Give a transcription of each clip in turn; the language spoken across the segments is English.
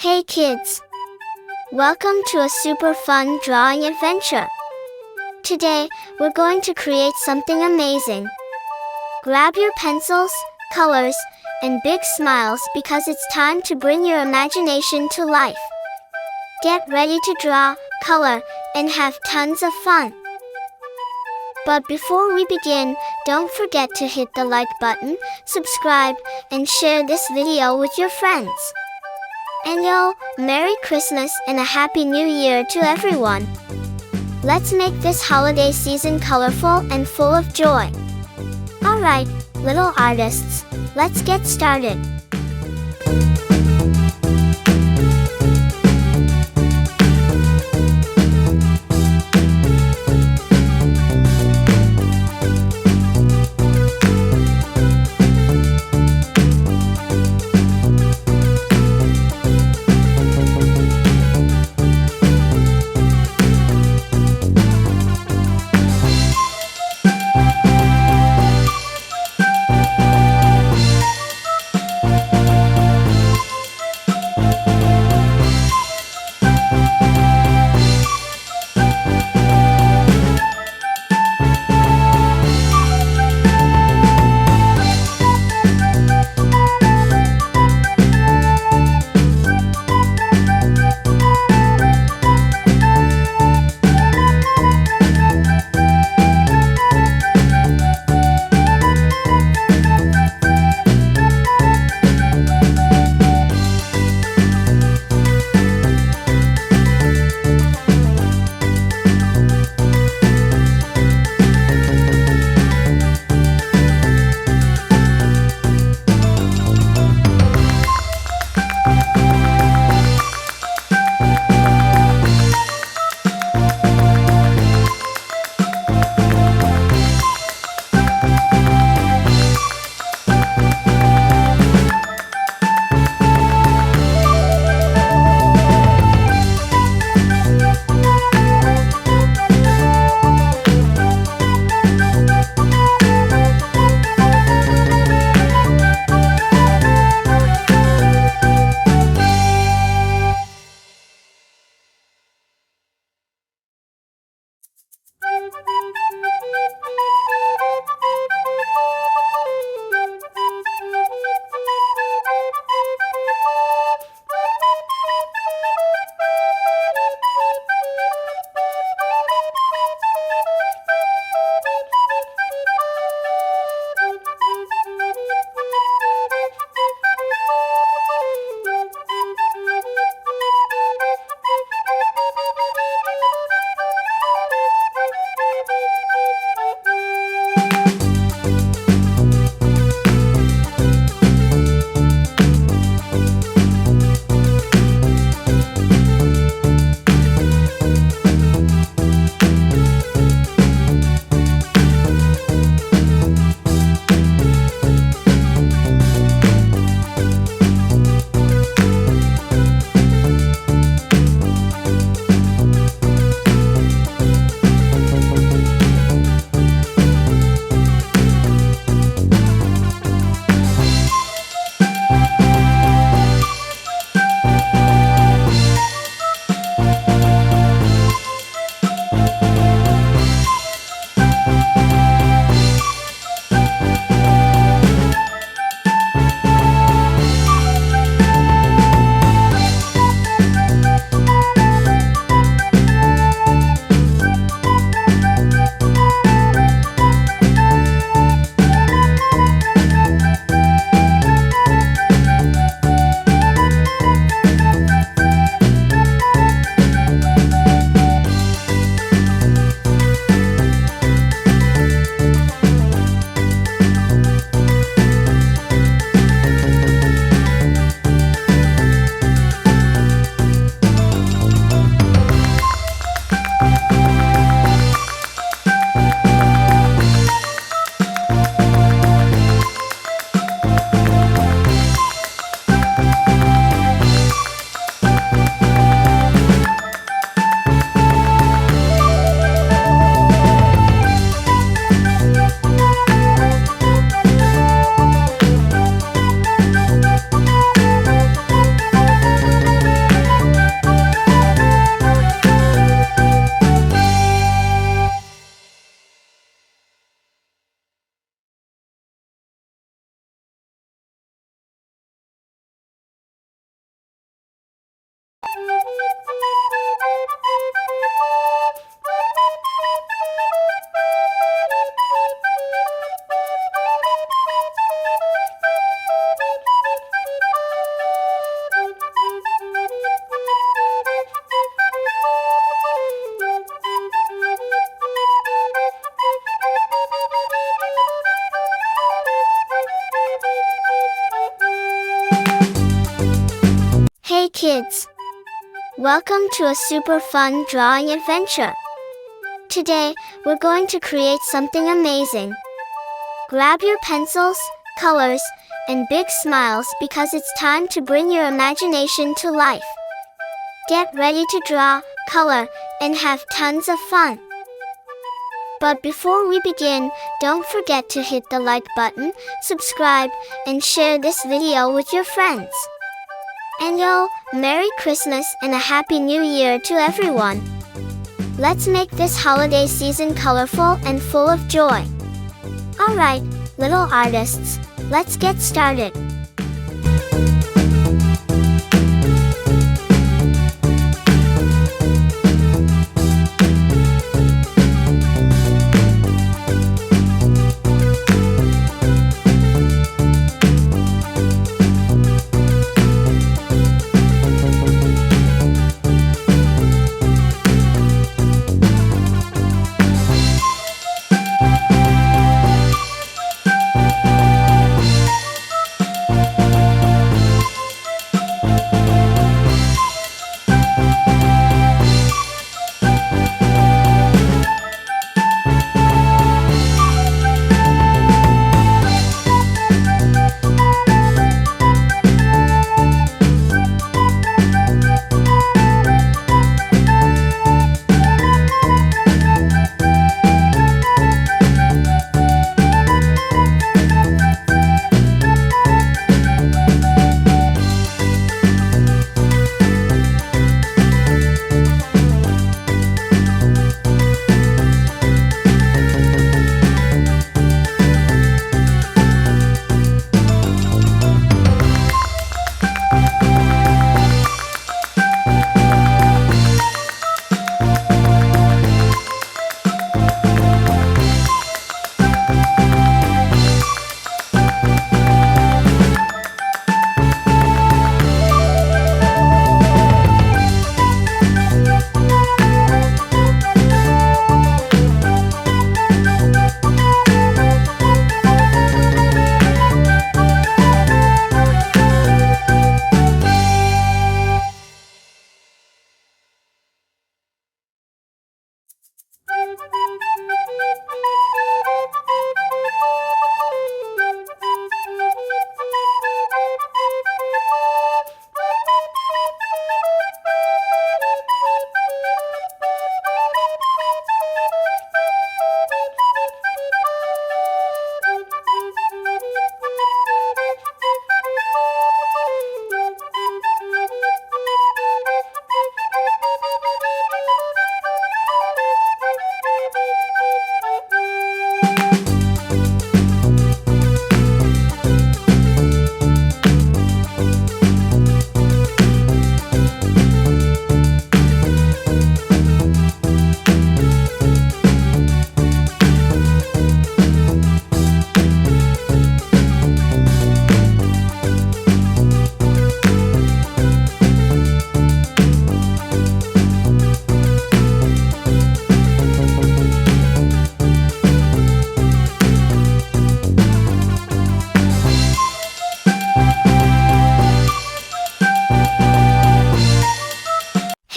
Hey kids! Welcome to a super fun drawing adventure. Today, we're going to create something amazing. Grab your pencils, colors, and big smiles because it's time to bring your imagination to life. Get ready to draw, color, and have tons of fun. But before we begin, don't forget to hit the like button, subscribe, and share this video with your friends. And Merry Christmas and a Happy New Year to everyone! Let's make this holiday season colorful and full of joy. Alright, little artists, let's get started. kids! Welcome to a super fun drawing adventure. Today, we're going to create something amazing. Grab your pencils, colors, and big smiles because it's time to bring your imagination to life. Get ready to draw, color, and have tons of fun. But before we begin, don't forget to hit the like button, subscribe, and share this video with your friends. And Merry Christmas and a Happy New Year to everyone! Let's make this holiday season colorful and full of joy. Alright, little artists, let's get started.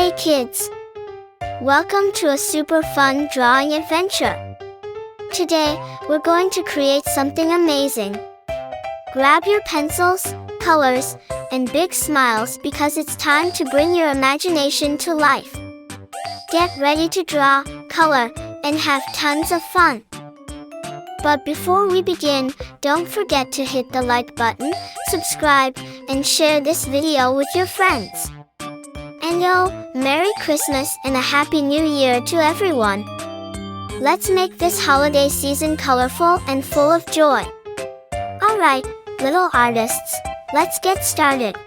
Hey kids! Welcome to a super fun drawing adventure. Today, we're going to create something amazing. Grab your pencils, colors, and big smiles because it's time to bring your imagination to life. Get ready to draw, color, and have tons of fun. But before we begin, don't forget to hit the like button, subscribe, and share this video with your friends. And Merry Christmas and a Happy New Year to everyone! Let's make this holiday season colorful and full of joy. Alright, little artists, let's get started.